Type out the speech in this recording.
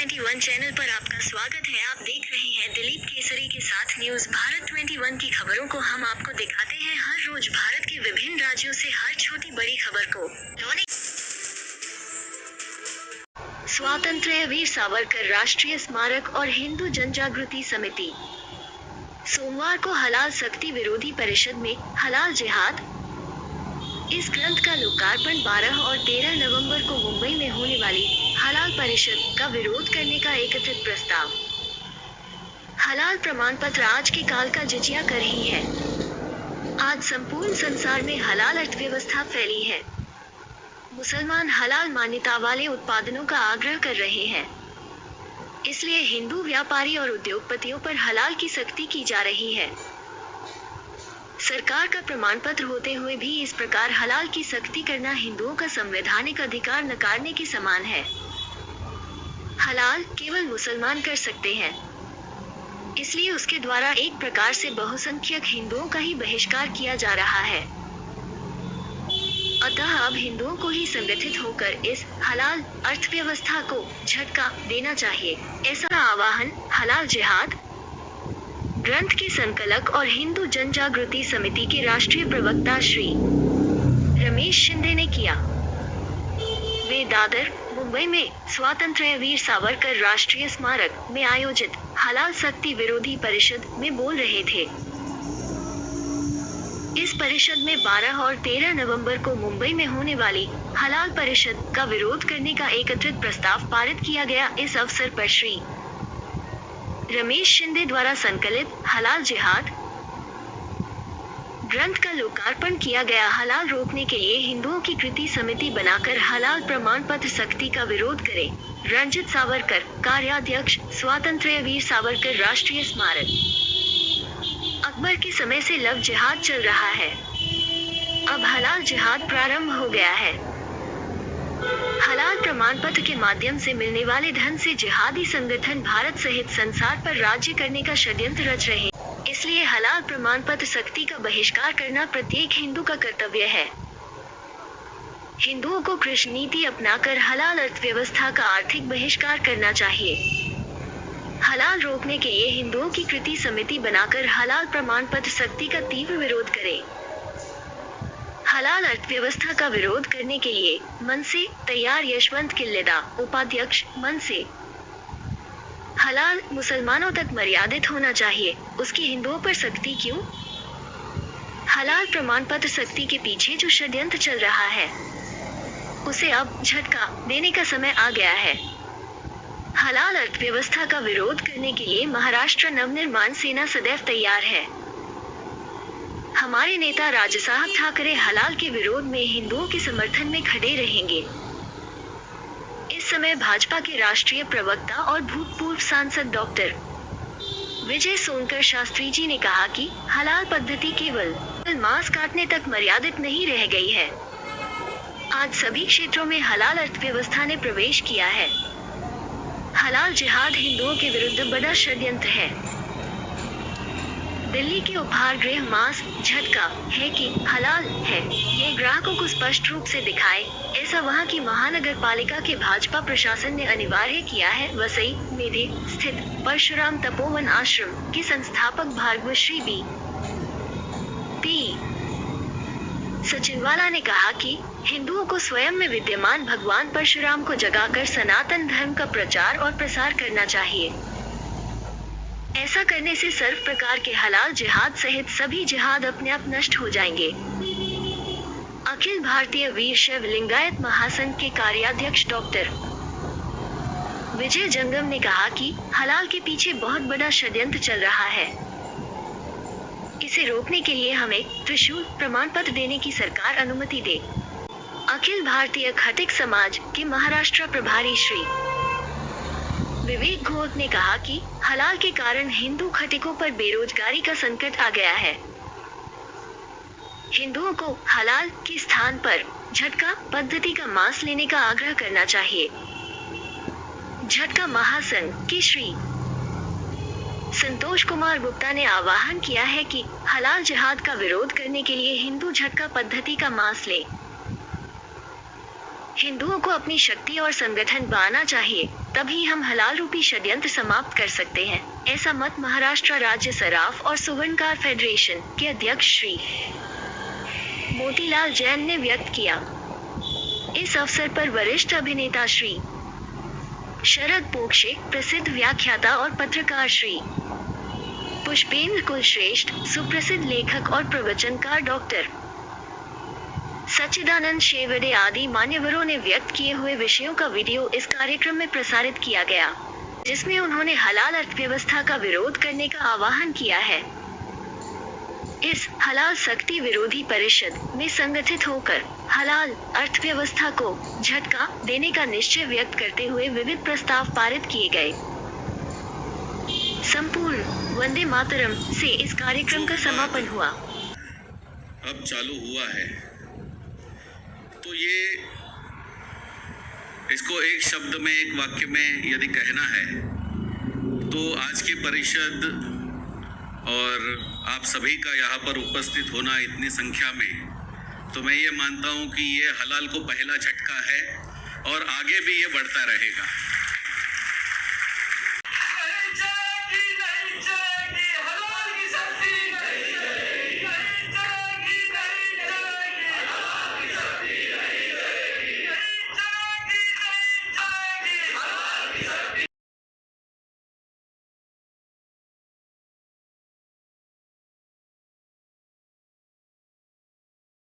21 channel पर आपका स्वागत है। आप देख रहे हैं दिलीप केसरी के साथ न्यूज भारत 21 की खबरों को हम आपको दिखाते हैं हर रोज भारत के विभिन्न राज्यों से हर छोटी बड़ी खबर को। स्वातंत्र्य वीर सावरकर राष्ट्रीय स्मारक और हिंदू जनजागृति समिति। सोमवार को हलाल सख्ती विरोधी परिषद में हलाल जिहाद इस ग्रंथ का लोकार्पण 12 और 13 नवंबर को मुंबई में होने वाली हलाल परिषद का विरोध करने का एकत्रित प्रस्ताव। हलाल प्रमाण पत्र आज के काल का जिजिया कर रही है। आज संपूर्ण संसार में हलाल अर्थव्यवस्था फैली है। मुसलमान हलाल मान्यता वाले उत्पादनों का आग्रह कर रहे हैं, इसलिए हिंदू व्यापारी और उद्योगपतियों पर हलाल की सख्ती की जा रही है। सरकार का प्रमाण पत्र होते हुए भी इस प्रकार हलाल की सख्ती करना हिंदुओं का संवैधानिक अधिकार नकारने के समान है। हलाल केवल मुसलमान कर सकते हैं, इसलिए उसके द्वारा एक प्रकार से बहुसंख्यक हिंदुओं का ही बहिष्कार किया जा रहा है। अतः अब हिंदुओं को ही संगठित होकर इस हलाल अर्थव्यवस्था को झटका देना चाहिए, ऐसा आह्वान हलाल जिहाद ग्रंथ के संकलक और हिंदू जनजागृति समिति के राष्ट्रीय प्रवक्ता श्री रमेश शिंदे ने किया। वे दादर, मुंबई में स्वातंत्र्य वीर सावरकर राष्ट्रीय स्मारक में आयोजित हलाल सख्ती विरोधी परिषद में बोल रहे थे। इस परिषद में 12 और 13 नवंबर को मुंबई में होने वाली हलाल परिषद का विरोध करने का एकत्रित प्रस्ताव पारित किया गया। इस अवसर पर श्री रमेश शिंदे द्वारा संकलित हलाल जिहाद ग्रंथ का लोकार्पण किया गया। हलाल रोकने के लिए हिंदुओं की कृति समिति बनाकर हलाल प्रमाण पत्र सख्ती का विरोध करें। रंजित सावरकर, कार्याध्यक्ष, स्वातंत्र्य वीर सावरकर राष्ट्रीय स्मारक। अकबर के समय से लव जिहाद चल रहा है, अब हलाल जिहाद प्रारंभ हो गया है। हलाल प्रमाण पत्र के माध्यम से मिलने वाले धन से जिहादी संगठन भारत सहित संसार पर राज्य करने का षड्यंत्र रच रहे, इसलिए हलाल प्रमाण पत्र सख्ती का बहिष्कार करना प्रत्येक हिंदू का कर्तव्य है। हिंदुओं को कृषि नीति अपनाकर हलाल अर्थव्यवस्था का आर्थिक बहिष्कार करना चाहिए। हलाल रोकने के लिए हिंदुओं की कृति समिति बनाकर हलाल प्रमाण पत्र सख्ती का तीव्र विरोध करें। हलाल अर्थव्यवस्था का विरोध करने के लिए मन से तैयार यशवंत किल्लेदा, उपाध्यक्ष, मन से। हलाल मुसलमानों तक मर्यादित होना चाहिए, उसकी हिंदुओं पर सख्ती क्यों? हलाल प्रमाण पत्र सख्ती के पीछे जो षड्यंत्र चल रहा है, उसे अब झटका देने का समय आ गया है। हलाल अर्थव्यवस्था का विरोध करने के लिए महाराष्ट्र नवनिर्माण सेना सदैव तैयार है। हमारे नेता राज साहब ठाकरे हलाल के विरोध में हिंदुओं के समर्थन में खड़े रहेंगे। इस समय भाजपा के राष्ट्रीय प्रवक्ता और भूतपूर्व सांसद डॉक्टर विजय सोनकर शास्त्री जी ने कहा कि हलाल पद्धति केवल मांस काटने तक मर्यादित नहीं रह गई है। आज सभी क्षेत्रों में हलाल अर्थव्यवस्था ने प्रवेश किया है। हलाल जिहाद हिंदुओं के विरुद्ध बड़ा षड्यंत्र है। दिल्ली के उपहार गृह मांस झटका है कि हलाल है, ये ग्राहकों को स्पष्ट रूप से दिखाए, ऐसा वहां की महानगर पालिका के भाजपा प्रशासन ने अनिवार्य किया है। वसई मेधे स्थित परशुराम तपोवन आश्रम के संस्थापक भार्गवश्री पी सचिनवाला ने कहा कि हिंदुओं को स्वयं में विद्यमान भगवान परशुराम को जगाकर सनातन धर्म का प्रचार और प्रसार करना चाहिए। ऐसा करने से सर्व प्रकार के हलाल जिहाद सहित सभी जिहाद अपने आप नष्ट हो जाएंगे। अखिल भारतीय वीर शैव लिंगायत महासंघ के कार्याध्यक्ष डॉक्टर विजय जंगम ने कहा कि हलाल के पीछे बहुत बड़ा षड्यंत्र चल रहा है। इसे रोकने के लिए हमें त्रिशूल प्रमाण पत्र देने की सरकार अनुमति दे। अखिल भारतीय खटिक समाज के महाराष्ट्र प्रभारी श्री विवेक घोष ने कहा कि हलाल के कारण हिंदू खटिकों पर बेरोजगारी का संकट आ गया है। हिंदुओं को हलाल के स्थान पर झटका पद्धति का मांस लेने का आग्रह करना चाहिए। झटका महासंघ के श्री संतोष कुमार गुप्ता ने आह्वान किया है कि हलाल जिहाद का विरोध करने के लिए हिंदू झटका पद्धति का मांस ले। हिंदुओं को अपनी शक्ति और संगठन बनाना चाहिए तभी हम हलाल रूपी षड्यंत्र समाप्त कर सकते हैं। ऐसा मत महाराष्ट्र राज्य सराफ और सुवर्णकार फेडरेशन के अध्यक्ष श्री मोतीलाल जैन ने व्यक्त किया। इस अवसर पर वरिष्ठ अभिनेता श्री शरद पोंक्षे, प्रसिद्ध व्याख्याता और पत्रकार श्री पुष्पेंद्र कुलश्रेष्ठ, सुप्रसिद्ध लेखक और प्रवचनकार डॉक्टर सच्चिदानंद शेवड़े आदि मान्यवरों ने व्यक्त किए हुए विषयों का वीडियो इस कार्यक्रम में प्रसारित किया गया, जिसमें उन्होंने हलाल अर्थव्यवस्था का विरोध करने का आह्वान किया है। इस हलाल सख्ती विरोधी परिषद में संगठित होकर हलाल अर्थव्यवस्था को झटका देने का निश्चय व्यक्त करते हुए विविध प्रस्ताव पारित किए गए। संपूर्ण वंदे मातरम से इस कार्यक्रम का समापन हुआ। अब चालू हुआ है तो ये इसको एक शब्द में, एक वाक्य में यदि कहना है तो आज की परिषद और आप सभी का यहाँ पर उपस्थित होना इतनी संख्या में, तो मैं ये मानता हूँ कि ये हलाल को पहला झटका है और आगे भी ये बढ़ता रहेगा।